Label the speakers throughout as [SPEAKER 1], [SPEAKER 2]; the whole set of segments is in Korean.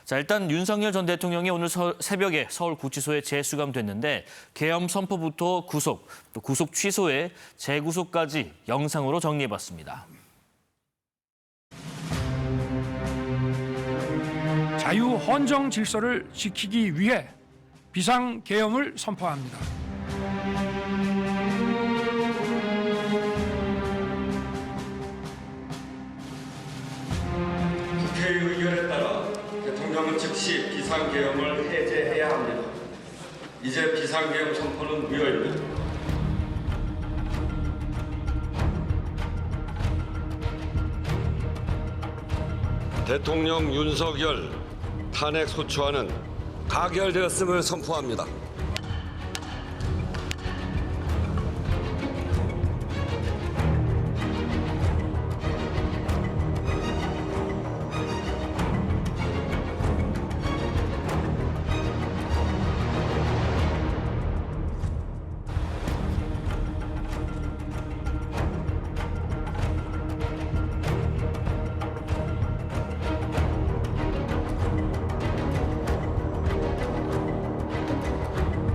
[SPEAKER 1] 자, 일단 윤석열 전 대통령이 오늘 새벽에 서울구치소에 재수감됐는데 계엄 선포부터 구속, 또 구속 취소에 재구속까지 영상으로 정리해봤습니다.
[SPEAKER 2] 자유 헌정 질서를 지키기 위해 비상계엄을 선포합니다.
[SPEAKER 3] 국회의 의결에 따라 대통령은 즉시 비상계엄을 해제해야 합니다. 이제 비상계엄 선포는 무효입니다. 대통령 윤석열 탄핵 소추안은 가결되었음을 선포합니다.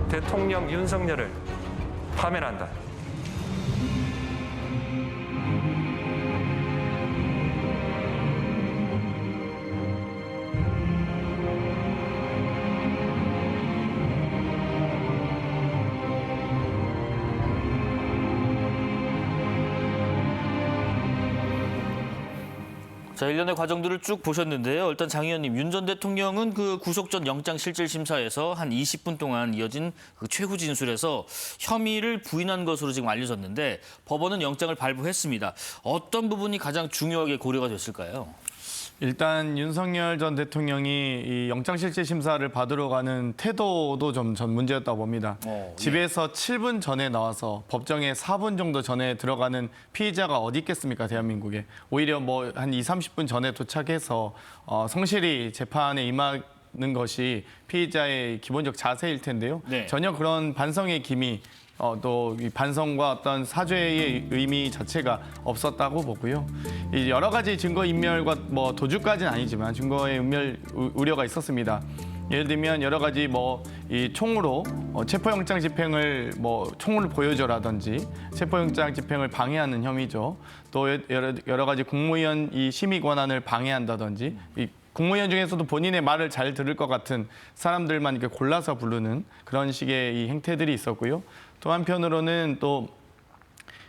[SPEAKER 4] 대통령 윤석열을 파면한다.
[SPEAKER 1] 자, 일련의 과정들을 쭉 보셨는데요. 일단 장 의원님, 윤 전 대통령은 그 구속 전 영장실질심사에서 한 20분 동안 이어진 그 최후 진술에서 혐의를 부인한 것으로 지금 알려졌는데 법원은 영장을 발부했습니다. 어떤 부분이 가장 중요하게 고려가 됐을까요?
[SPEAKER 5] 일단 윤석열 전 대통령이 이 영장실질심사를 받으러 가는 태도도 전 문제였다고 봅니다. 집에서 7분 전에 나와서 법정에 4분 정도 전에 들어가는 피의자가 어디 있겠습니까, 대한민국에. 오히려 뭐 한 30분 전에 도착해서 성실히 재판에 임하는 것이 피의자의 기본적 자세일 텐데요.
[SPEAKER 1] 네.
[SPEAKER 5] 전혀 그런 반성의 기미, 또 이 반성과 어떤 사죄의 의미 자체가 없었다고 보고요. 이 여러 가지 증거 인멸과 뭐 도주까지는 아니지만 증거의 인멸 우려가 있었습니다. 예를 들면 여러 가지 뭐 이 총으로 체포영장 집행을 뭐 총을 보여줘라든지 체포영장 집행을 방해하는 혐의죠. 또 여러 가지 국무위원 이 심의 권한을 방해한다든지 이 국무위원 중에서도 본인의 말을 잘 들을 것 같은 사람들만 이렇게 골라서 부르는 그런 식의 이 행태들이 있었고요. 또 한편으로는 또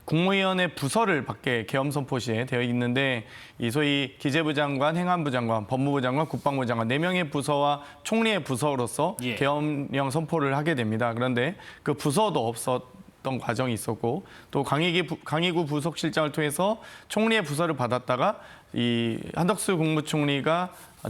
[SPEAKER 5] 국무위원회 부서를 밖에 계엄 선포 시에 되어 있는데 이 소위 기재부 장관, 행안부 장관, 법무부 장관, 국방부 장관 4명의 부서와 총리의 부서로서 계엄령 선포를 하게 됩니다. 그런데 그 부서도 없었던 과정이 있었고 또 강희구 부속실장을 통해서 총리의 부서를 받았다가 이 한덕수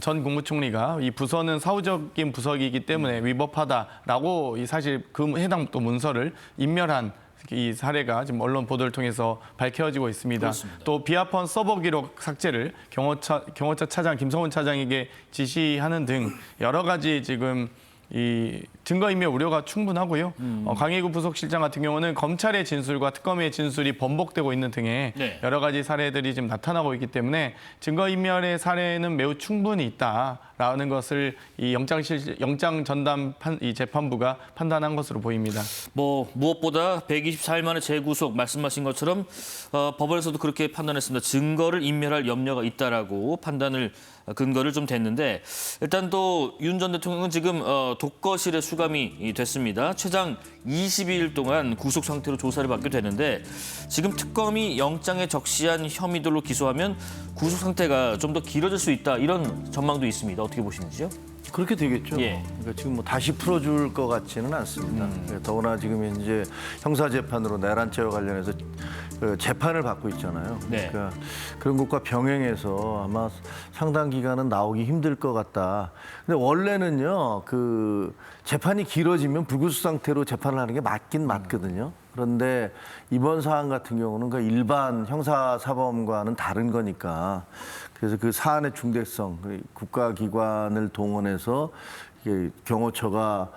[SPEAKER 5] 전 국무총리가 이 부서는 사후적인 부서이기 때문에 위법하다라고 이 사실 그 해당 또 문서를 인멸한 이 사례가 지금 언론 보도를 통해서 밝혀지고 있습니다.
[SPEAKER 1] 그렇습니다.
[SPEAKER 5] 또 비아폰 서버 기록 삭제를 경호처 차장 김성훈 차장에게 지시하는 등 여러 가지 지금 이 증거인멸 우려가 충분하고요. 강희구 부속실장 같은 경우는 검찰의 진술과 특검의 진술이 번복되고 있는 등의 여러 가지 사례들이 지금 나타나고 있기 때문에 증거인멸의 사례는 매우 충분히 있다라는 것을 이 영장 전담 이 재판부가 판단한 것으로 보입니다.
[SPEAKER 1] 뭐 무엇보다 124일 만에 재구속 말씀하신 것처럼 법원에서도 그렇게 판단했습니다. 증거를 인멸할 염려가 있다라고 판단을 근거를 좀 댔는데 일단 또 윤 전 대통령은 지금 독거실에 수감이 됐습니다. 최장 22일 동안 구속 상태로 조사를 받게 되는데 지금 특검이 영장에 적시한 혐의들로 기소하면 구속 상태가 좀 더 길어질 수 있다 이런 전망도 있습니다. 어떻게 보시는지요?
[SPEAKER 6] 그렇게 되겠죠.
[SPEAKER 1] 예.
[SPEAKER 6] 그러니까 지금 뭐 다시 풀어줄 것 같지는 않습니다. 더구나 지금 이제 형사재판으로 내란죄와 관련해서 그 재판을 받고 있잖아요.
[SPEAKER 1] 네.
[SPEAKER 6] 그러니까 그런 것과 병행해서 아마 상당 기간은 나오기 힘들 것 같다. 근데 원래는요, 그 재판이 길어지면 불구속 상태로 재판을 하는 게 맞긴 맞거든요. 그런데 이번 사안 같은 경우는 그 일반 형사사범과는 다른 거니까 그래서 그 사안의 중대성, 국가기관을 동원해서 경호처가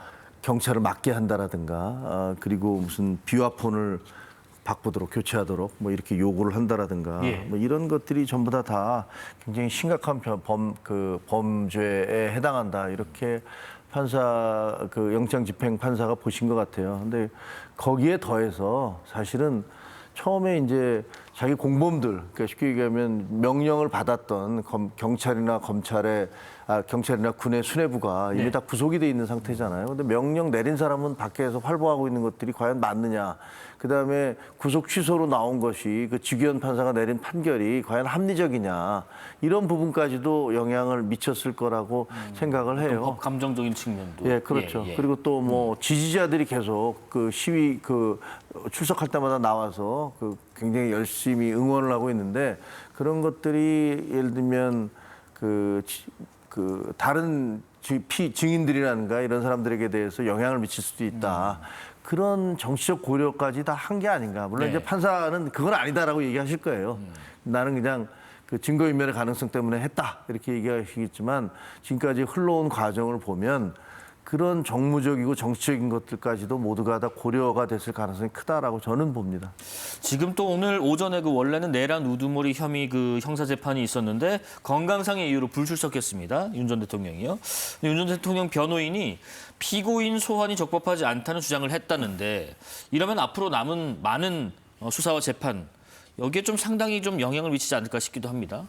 [SPEAKER 6] 경찰을 맡게 한다라든가 그리고 무슨 비화폰을 바꾸도록 교체하도록 뭐 이렇게 요구를 한다라든가
[SPEAKER 1] 예.
[SPEAKER 6] 뭐 이런 것들이 전부 다 굉장히 심각한 범죄에 해당한다 이렇게 판사 그 영장 집행 판사가 보신 것 같아요. 근데 거기에 더해서 사실은 처음에 이제 자기 공범들, 그러니까 쉽게 얘기하면 명령을 받았던 경찰이나 경찰이나 군의 수뇌부가 이미 다 구속이 돼 있는 상태잖아요. 근데 명령 내린 사람은 밖에서 활보하고 있는 것들이 과연 맞느냐. 그다음에 구속 취소로 나온 것이 그 지규현 판사가 내린 판결이 과연 합리적이냐. 이런 부분까지도 영향을 미쳤을 거라고 생각을 해요.
[SPEAKER 1] 법 감정적인 측면도.
[SPEAKER 6] 예, 그렇죠.
[SPEAKER 1] 예, 예.
[SPEAKER 6] 그리고 또 뭐 지지자들이 계속 그 시위 출석할 때마다 나와서 그 굉장히 열심히 응원을 하고 있는데 그런 것들이 예를 들면 그 다른 증인들이라든가 이런 사람들에게 대해서 영향을 미칠 수도 있다. 그런 정치적 고려까지 다 한 게 아닌가. 물론
[SPEAKER 1] 네.
[SPEAKER 6] 이제 판사는 그건 아니다라고 얘기하실 거예요. 나는 그냥 그 증거인멸의 가능성 때문에 했다 이렇게 얘기하시겠지만 지금까지 흘러온 과정을 보면 그런 정무적이고 정치적인 것들까지도 모두가 다 고려가 됐을 가능성이 크다라고 저는 봅니다.
[SPEAKER 1] 지금 또 오늘 오전에 그 원래는 내란 우두머리 혐의 그 형사 재판이 있었는데 건강상의 이유로 불출석했습니다. 윤 전 대통령이요. 윤 전 대통령 변호인이 피고인 소환이 적법하지 않다는 주장을 했다는데 이러면 앞으로 남은 많은 수사와 재판 여기에 좀 상당히 좀 영향을 미치지 않을까 싶기도 합니다.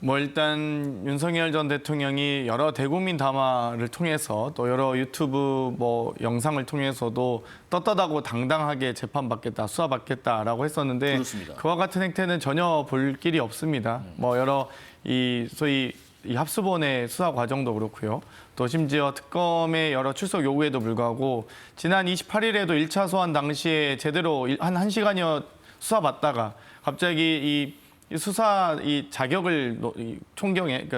[SPEAKER 5] 뭐 일단 윤석열 전 대통령이 여러 대국민 담화를 통해서 또 여러 유튜브 뭐 영상을 통해서도 떳떳하고 당당하게 재판받겠다, 수사받겠다라고 했었는데
[SPEAKER 1] 그렇습니다.
[SPEAKER 5] 그와 같은 행태는 전혀 볼 길이 없습니다. 뭐 여러 이 소위 이 합수본의 수사 과정도 그렇고요. 또 심지어 특검의 여러 출석 요구에도 불구하고 지난 28일에도 1차 소환 당시에 제대로 한 1시간여 수사받다가 갑자기 이 수사 이 자격을 총경에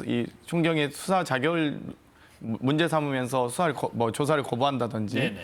[SPEAKER 5] 이 총경의 수사 자격을 문제 삼으면서 수사를 조사를 거부한다든지
[SPEAKER 1] 네네.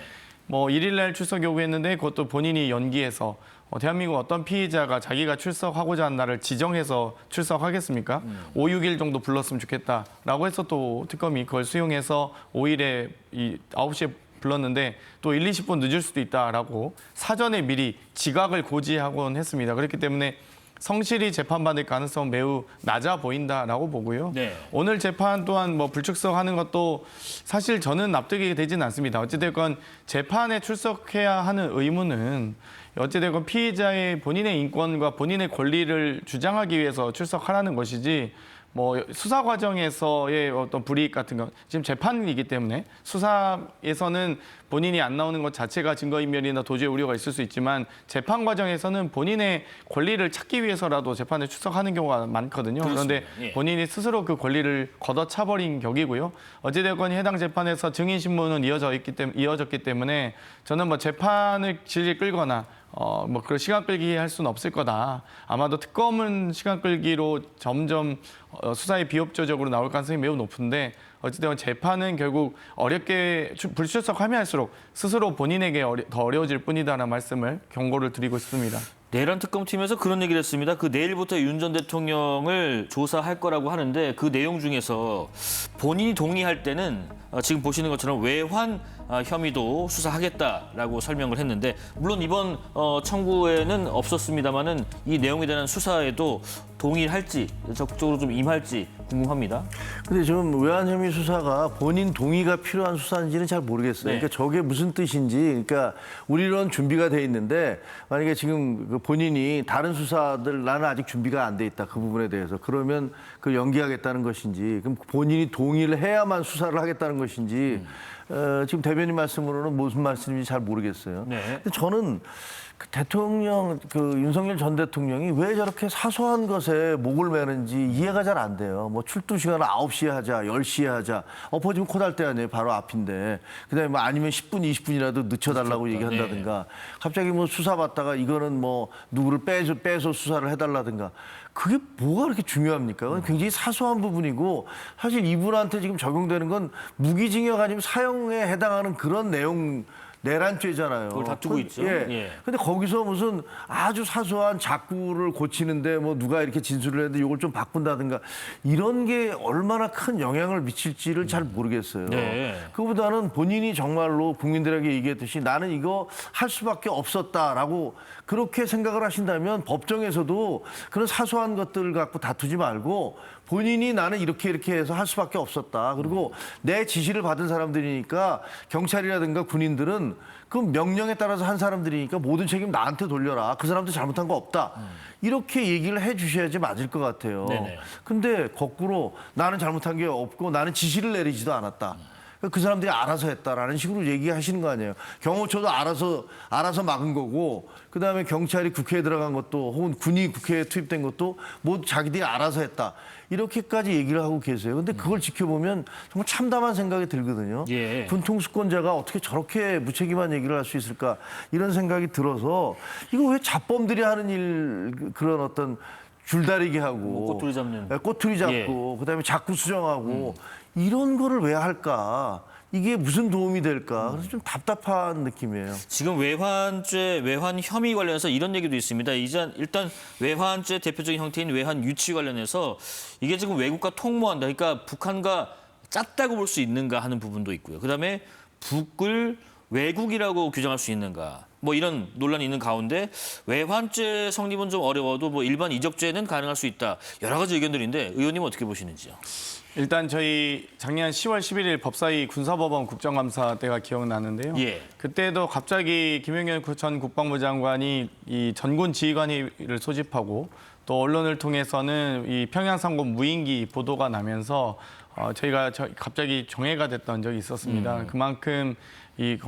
[SPEAKER 5] 뭐 1일날 출석 요구했는데 그것도 본인이 연기해서 대한민국 어떤 피의자가 자기가 출석하고자 한 날을 지정해서 출석하겠습니까? 5, 6일 정도 불렀으면 좋겠다라고 해서 또 특검이 그걸 수용해서 5일에 이 9시에 불렀는데 또 1, 20분 늦을 수도 있다라고 사전에 미리 지각을 고지하곤 했습니다. 그렇기 때문에 성실히 재판받을 가능성은 매우 낮아 보인다라고 보고요.
[SPEAKER 1] 네.
[SPEAKER 5] 오늘 재판 또한 뭐 불출석하는 것도 사실 저는 납득이 되지는 않습니다. 어찌됐건 재판에 출석해야 하는 의무는 어찌됐건 피의자의 본인의 인권과 본인의 권리를 주장하기 위해서 출석하라는 것이지 뭐 수사 과정에서의 어떤 불이익 같은 거 지금 재판이기 때문에 수사에서는 본인이 안 나오는 것 자체가 증거인멸이나 도주의 우려가 있을 수 있지만 재판 과정에서는 본인의 권리를 찾기 위해서라도 재판에 출석하는 경우가 많거든요.
[SPEAKER 1] 그렇습니다.
[SPEAKER 5] 그런데
[SPEAKER 1] 예.
[SPEAKER 5] 본인이 스스로 그 권리를 걷어차버린 격이고요. 어찌됐건 해당 재판에서 증인 신문은 이어졌기 때문에 저는 뭐 재판을 질질 끌거나 뭐 그런 시간 끌기 할 수는 없을 거다. 아마도 특검은 시간 끌기로 점점 수사에 비협조적으로 나올 가능성이 매우 높은데 어찌됐건 재판은 결국 어렵게 불출석하면 할수록 스스로 본인에게 더 어려워질 뿐이다라는 말씀을 경고를 드리고 싶습니다.
[SPEAKER 1] 내란 특검팀에서 그런 얘기를 했습니다. 그 내일부터 윤 전 대통령을 조사할 거라고 하는데 그 내용 중에서 본인이 동의할 때는 지금 보시는 것처럼 외환 혐의도 수사하겠다라고 설명을 했는데 물론 이번 청구에는 없었습니다마는 이 내용에 대한 수사에도 동의할지 적극적으로 좀 임할지 궁금합니다.
[SPEAKER 6] 근데 지금 외환 혐의 수사가 본인 동의가 필요한 수사인지는 잘 모르겠어요.
[SPEAKER 1] 네.
[SPEAKER 6] 그러니까 저게 무슨 뜻인지, 그러니까 우리로는 준비가 돼 있는데 만약에 지금 그 본인이 다른 수사들 나는 아직 준비가 안 돼 있다 그 부분에 대해서 그러면 그 연기하겠다는 것인지, 그럼 본인이 동의를 해야만 수사를 하겠다는 것인지 지금 대변인 말씀으로는 무슨 말씀인지 잘 모르겠어요.
[SPEAKER 1] 네.
[SPEAKER 6] 근데 저는 그 대통령, 그 윤석열 전 대통령이 왜 저렇게 사소한 것에 목을 매는지 이해가 잘 안 돼요. 뭐 출두 시간을 9시에 하자, 10시에 하자. 엎어지면 코달대 아니에요. 바로 앞인데. 그다음에 뭐 아니면 10분, 20분이라도 늦춰달라고 얘기한다든가. 갑자기 뭐 수사받다가 이거는 뭐 누구를 빼서 수사를 해달라든가. 그게 뭐가 그렇게 중요합니까? 그건 굉장히 사소한 부분이고 사실 이분한테 지금 적용되는 건 무기징역 아니면 사형에 해당하는 그런 내용 내란죄잖아요.
[SPEAKER 1] 그걸 다투고 있죠.
[SPEAKER 6] 예.
[SPEAKER 1] 예.
[SPEAKER 6] 근데 거기서 무슨 아주 사소한 작구를 고치는데 뭐 누가 이렇게 진술을 했는데 이걸 좀 바꾼다든가 이런 게 얼마나 큰 영향을 미칠지를 잘 모르겠어요.
[SPEAKER 1] 네.
[SPEAKER 6] 그보다는 본인이 정말로 국민들에게 얘기했듯이 나는 이거 할 수밖에 없었다라고 그렇게 생각을 하신다면 법정에서도 그런 사소한 것들을 갖고 다투지 말고 본인이 나는 이렇게 해서 할 수밖에 없었다. 그리고 내 지시를 받은 사람들이니까 경찰이라든가 군인들은 그 명령에 따라서 한 사람들이니까 모든 책임 나한테 돌려라. 그 사람도 잘못한 거 없다. 이렇게 얘기를 해 주셔야지 맞을 것 같아요.
[SPEAKER 1] 네네.
[SPEAKER 6] 근데 거꾸로 나는 잘못한 게 없고 나는 지시를 내리지도 않았다. 그 사람들이 알아서 했다라는 식으로 얘기하시는 거 아니에요. 경호처도 알아서 막은 거고, 그 다음에 경찰이 국회에 들어간 것도, 혹은 군이 국회에 투입된 것도 모두 자기들이 알아서 했다. 이렇게까지 얘기를 하고 계세요. 근데 그걸 지켜보면 정말 참담한 생각이 들거든요.
[SPEAKER 1] 예.
[SPEAKER 6] 군 통수권자가 어떻게 저렇게 무책임한 얘기를 할 수 있을까 이런 생각이 들어서 이거 왜 잡범들이 하는 일 그런 어떤 줄다리기 하고
[SPEAKER 1] 꼬투리 잡는.
[SPEAKER 6] 꼬투리 잡고 그다음에 자꾸 수정하고 이런 거를 왜 할까? 이게 무슨 도움이 될까? 그래서 좀 답답한 느낌이에요.
[SPEAKER 1] 지금 외환죄, 외환 혐의 관련해서 이런 얘기도 있습니다. 일단 외환죄 대표적인 형태인 외환 유치 관련해서 이게 지금 외국과 통모한다. 그러니까 북한과 짰다고 볼 수 있는가 하는 부분도 있고요. 그다음에 북을 외국이라고 규정할 수 있는가. 뭐 이런 논란이 있는 가운데 외환죄 성립은 좀 어려워도 뭐 일반 이적죄는 가능할 수 있다. 여러 가지 의견들인데 의원님은 어떻게 보시는지요?
[SPEAKER 5] 일단 저희 작년 10월 11일 법사위 군사법원 국정감사 때가 기억나는데요.
[SPEAKER 1] 예.
[SPEAKER 5] 그때도 갑자기 김영현 전 국방부 장관이 이 전군 지휘관회의를 소집하고 또 언론을 통해서는 이 평양상공 무인기 보도가 나면서 저희가 갑자기 정회가 됐던 적이 있었습니다. 그만큼 이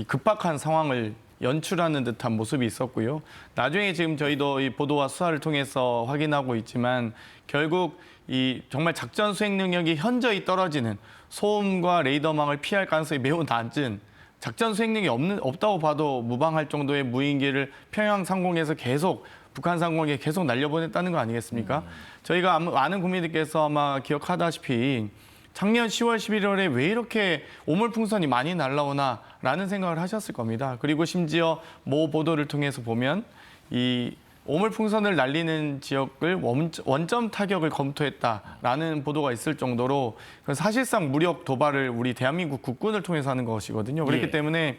[SPEAKER 5] 급박한 상황을 연출하는 듯한 모습이 있었고요. 나중에 지금 저희도 이 보도와 수사를 통해서 확인하고 있지만 결국 이 정말 작전 수행 능력이 현저히 떨어지는 소음과 레이더망을 피할 가능성이 매우 낮은 작전 수행 능력이 없다고 봐도 무방할 정도의 무인기를 평양 상공에서 계속 북한 상공에 계속 날려보냈다는 거 아니겠습니까? 저희가 많은 국민들께서 아마 기억하다시피 작년 10월 11월에 왜 이렇게 오물풍선이 많이 날라오나라는 생각을 하셨을 겁니다. 그리고 심지어 모 보도를 통해서 보면 이 오물풍선을 날리는 지역을 원점 타격을 검토했다라는 보도가 있을 정도로 사실상 무력 도발을 우리 대한민국 국군을 통해서 하는 것이거든요. 그렇기
[SPEAKER 1] 예.
[SPEAKER 5] 때문에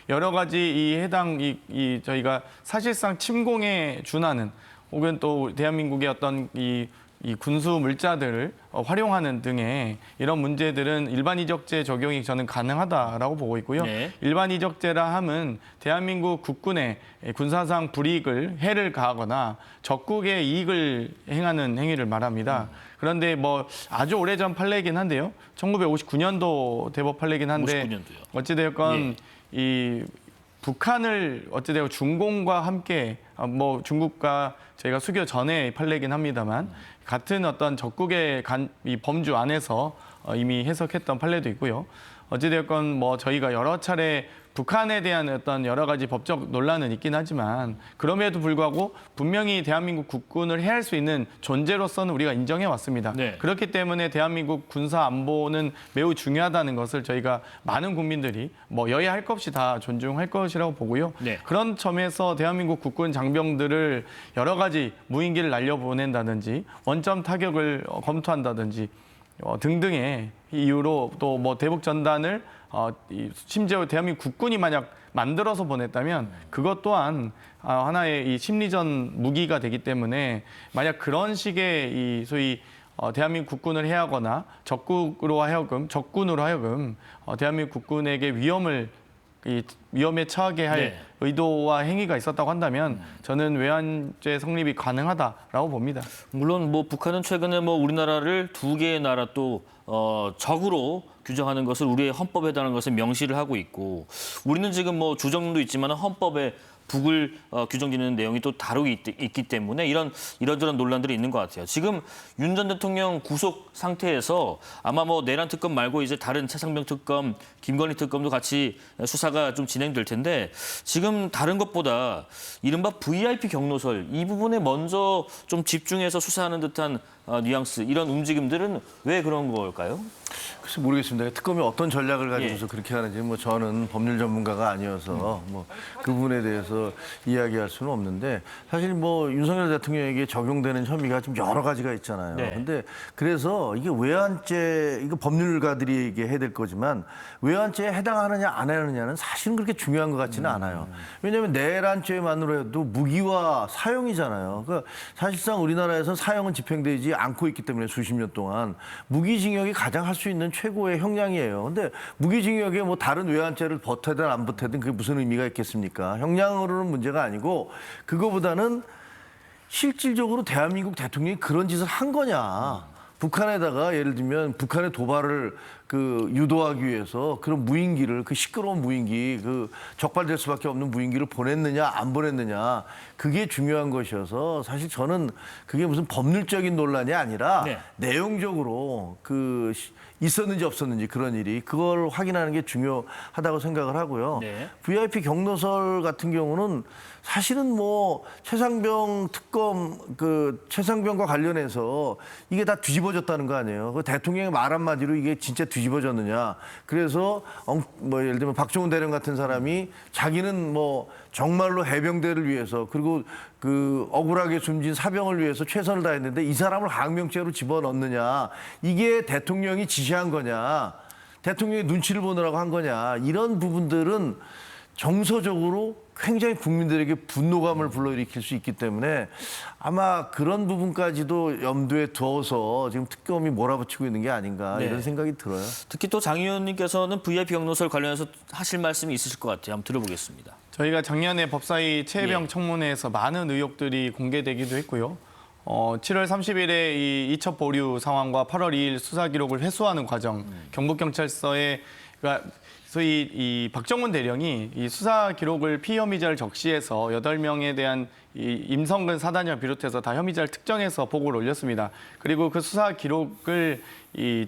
[SPEAKER 5] 여러 가지 이 해당 저희가 사실상 침공에 준하는 혹은 또 대한민국의 어떤 이 군수 물자들을 활용하는 등의 이런 문제들은 일반 이적죄 적용이 저는 가능하다라고 보고 있고요.
[SPEAKER 1] 네.
[SPEAKER 5] 일반 이적죄라 함은 대한민국 국군의 군사상 불이익을 해를 가하거나 적국의 이익을 행하는 행위를 말합니다. 그런데 뭐 아주 오래전 판례이긴 한데요. 1959년도 대법 판례이긴 한데
[SPEAKER 1] 59년도요.
[SPEAKER 5] 어찌되었건 이 북한을 어찌되어 중공과 함께 뭐 중국과 저희가 수교 전에 판례이긴 합니다만 같은 어떤 적국의 이 범주 안에서 이미 해석했던 판례도 있고요. 어찌되었건 뭐 저희가 여러 차례 북한에 대한 어떤 여러 가지 법적 논란은 있긴 하지만 그럼에도 불구하고 분명히 대한민국 국군을 해할 수 있는 존재로서는 우리가 인정해 왔습니다.
[SPEAKER 1] 네.
[SPEAKER 5] 그렇기 때문에 대한민국 군사 안보는 매우 중요하다는 것을 저희가 많은 국민들이 뭐 여야 할 것 없이 다 존중할 것이라고 보고요.
[SPEAKER 1] 네.
[SPEAKER 5] 그런 점에서 대한민국 국군 장병들을 여러 가지 무인기를 날려보낸다든지 원점 타격을 검토한다든지 등등의 이유로 또 뭐 대북 전단을 심지어 대한민국 국군이 만약 만들어서 보냈다면 그것 또한 하나의 이 심리전 무기가 되기 때문에 만약 그런 식의 이 소위 대한민국 국군을 해하거나 적군으로 하여금 대한민국 국군에게 위험에 처하게 할
[SPEAKER 1] 네.
[SPEAKER 5] 의도와 행위가 있었다고 한다면 저는 외환죄 성립이 가능하다라고 봅니다.
[SPEAKER 1] 물론 뭐 북한은 최근에 뭐 우리나라를 두 개의 나라 또 적으로 규정하는 것을 우리의 헌법에 해당하는 것을 명시를 하고 있고 우리는 지금 뭐 주정도 있지만 헌법에 북을 규정짓는 내용이 또 다루고 있기 때문에 이런저런 논란들이 있는 것 같아요. 지금 윤 전 대통령 구속 상태에서 아마 뭐 내란 특검 말고 이제 다른 최상병 특검, 김건희 특검도 같이 수사가 좀 진행될 텐데 지금 다른 것보다 이른바 VIP 경로설 이 부분에 먼저 좀 집중해서 수사하는 듯한 뉘앙스 이런 움직임들은 왜 그런 걸까요?
[SPEAKER 6] 글쎄 모르겠습니다. 특검이 어떤 전략을 가지고서 그렇게 하는지 뭐 저는 법률 전문가가 아니어서 뭐 그 부분에 대해서 이야기할 수는 없는데 사실 뭐 윤석열 대통령에게 적용되는 혐의가 좀 여러 가지가 있잖아요.
[SPEAKER 1] 네.
[SPEAKER 6] 근데 그래서 이게 외환죄 이거 법률가들이 얘기 해야 될 거지만 외환죄에 해당하느냐 안 하느냐는 사실은 그렇게 중요한 것 같지는 않아요. 왜냐하면 내란죄만으로 해도 무기와 사형이잖아요. 그러니까 사실상 우리나라에서 사형은 집행되지 않고 있기 때문에 수십 년 동안 무기징역이 가장 할 수 있는 최고의 형량이에요. 근데 무기징역에 뭐 다른 외환죄를 버태든 안 버태든 그게 무슨 의미가 있겠습니까? 형량으로는 문제가 아니고 그거보다는 실질적으로 대한민국 대통령이 그런 짓을 한 거냐. 북한에다가 예를 들면 북한의 도발을 유도하기 위해서 그런 무인기를 시끄러운 무인기 적발될 수밖에 없는 무인기를 보냈느냐 안 보냈느냐 그게 중요한 것이어서 사실 저는 그게 무슨 법률적인 논란이 아니라
[SPEAKER 1] 네.
[SPEAKER 6] 내용적으로 있었는지 없었는지 그런 일이 그걸 확인하는 게 중요하다고 생각을 하고요.
[SPEAKER 1] 네.
[SPEAKER 6] VIP 경로설 같은 경우는 사실은 뭐 최상병 특검 최상병과 관련해서 이게 다 뒤집어졌다는 거 아니에요. 그 대통령의 말 한마디로 이게 진짜 뒤집어졌느냐. 그래서 뭐 예를 들면 박종훈 대령 같은 사람이 자기는 뭐 정말로 해병대를 위해서 그리고 억울하게 숨진 사병을 위해서 최선을 다했는데 이 사람을 항명죄로 집어넣느냐. 이게 대통령이 지시한 거냐. 대통령이 눈치를 보느라고 한 거냐. 이런 부분들은 정서적으로 굉장히 국민들에게 분노감을 불러일으킬 수 있기 때문에 아마 그런 부분까지도 염두에 두어서 지금 특검이 몰아붙이고 있는 게 아닌가
[SPEAKER 1] 네.
[SPEAKER 6] 이런 생각이 들어요.
[SPEAKER 1] 특히 또 장 의원님께서는 VIP 경로설 관련해서 하실 말씀이 있으실 것 같아요. 한번 들어보겠습니다.
[SPEAKER 5] 저희가 작년에 법사위 최혜병
[SPEAKER 1] 예.
[SPEAKER 5] 청문회에서 많은 의혹들이 공개되기도 했고요. 7월 30일에 이 이첩 보류 상황과 8월 2일 수사 기록을 회수하는 과정, 경북경찰서에 그러니까 소위 이 박정훈 대령이 이 수사 기록을 피혐의자를 적시해서 8명에 대한 이 임성근 사단장을 비롯해서 다 혐의자를 특정해서 보고를 올렸습니다. 그리고 그 수사 기록을 이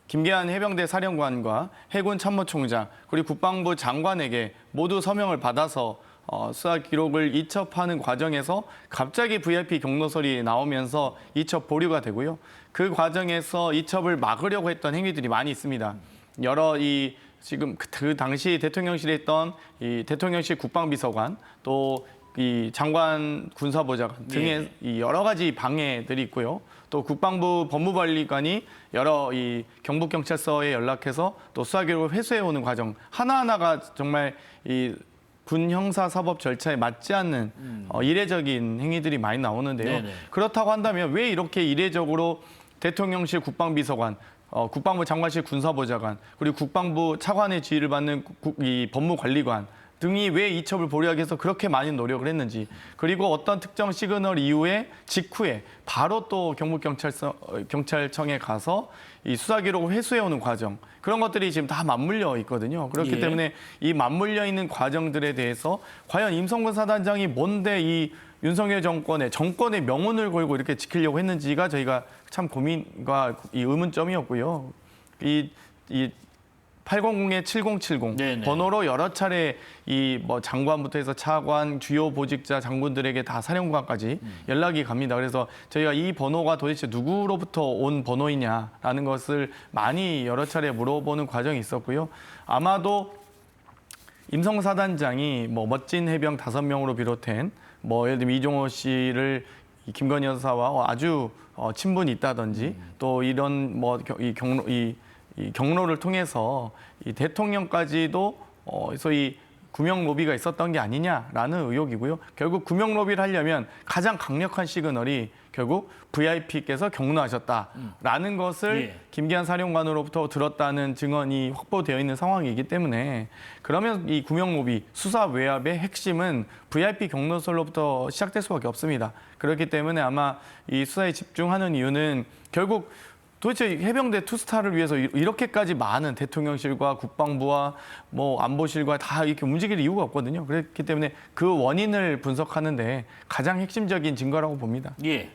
[SPEAKER 5] 김계한 해병대 사령관과 해군 참모총장 그리고 국방부 장관에게 모두 서명을 받아서 수사 기록을 이첩하는 과정에서 갑자기 VIP 경로설이 나오면서 이첩 보류가 되고요. 그 과정에서 이첩을 막으려고 했던 행위들이 많이 있습니다. 여러 지금 그 당시 대통령실에 있던 이 대통령실 국방비서관 또 이 장관 군사보좌관 등의 이 여러 가지 방해들이 있고요. 또 국방부 법무관리관이 여러 이 경북경찰서에 연락해서 또 수사 기록을 회수해오는 과정 하나하나가 정말 이 군 형사사법 절차에 맞지 않는 이례적인 행위들이 많이 나오는데요.
[SPEAKER 1] 네네.
[SPEAKER 5] 그렇다고 한다면 왜 이렇게 이례적으로 대통령실 국방비서관 국방부 장관실 군사보좌관 그리고 국방부 차관의 지휘를 받는 이 법무관리관 등이 왜 이첩을 보류하기 위해서 그렇게 많이 노력을 했는지 그리고 어떤 특정 시그널 이후에 직후에 바로 또 경찰청에 가서 이 수사 기록을 회수해오는 과정 그런 것들이 지금 다 맞물려 있거든요. 그렇기
[SPEAKER 1] 예.
[SPEAKER 5] 때문에 이 맞물려 있는 과정들에 대해서 과연 임성근 사단장이 뭔데 이 윤석열 정권의 명운을 걸고 이렇게 지키려고 했는지가 저희가 참 고민과 이 의문점이었고요. 이 800-7070
[SPEAKER 1] 네네.
[SPEAKER 5] 번호로 여러 차례 이 뭐 장관부터 해서 차관, 주요 보직자 장군들에게 다 사령관까지 연락이 갑니다. 그래서 저희가 이 번호가 도대체 누구로부터 온 번호이냐라는 것을 많이 여러 차례 물어보는 과정이 있었고요. 아마도 임성 사단장이 뭐 멋진 해병 5명으로 비롯한 뭐 예를 들면 이종호 씨를 김건희 여사와 아주 친분이 있다든지 또 이런 뭐 이 경로를 통해서 이 대통령까지도 소위 구명 로비가 있었던 게 아니냐라는 의혹이고요. 결국 구명 로비를 하려면 가장 강력한 시그널이 결국 VIP께서 경로하셨다라는 것을
[SPEAKER 1] 예.
[SPEAKER 5] 김기한 사령관으로부터 들었다는 증언이 확보되어 있는 상황이기 때문에 그러면 이 구명 로비 수사 외압의 핵심은 VIP 경로설로부터 시작될 수밖에 없습니다. 그렇기 때문에 아마 이 수사에 집중하는 이유는 결국 도대체 해병대 투스타를 위해서 이렇게까지 많은 대통령실과 국방부와 뭐 안보실과 다 이렇게 움직일 이유가 없거든요. 그렇기 때문에 그 원인을 분석하는데 가장 핵심적인 증거라고 봅니다.
[SPEAKER 1] 예.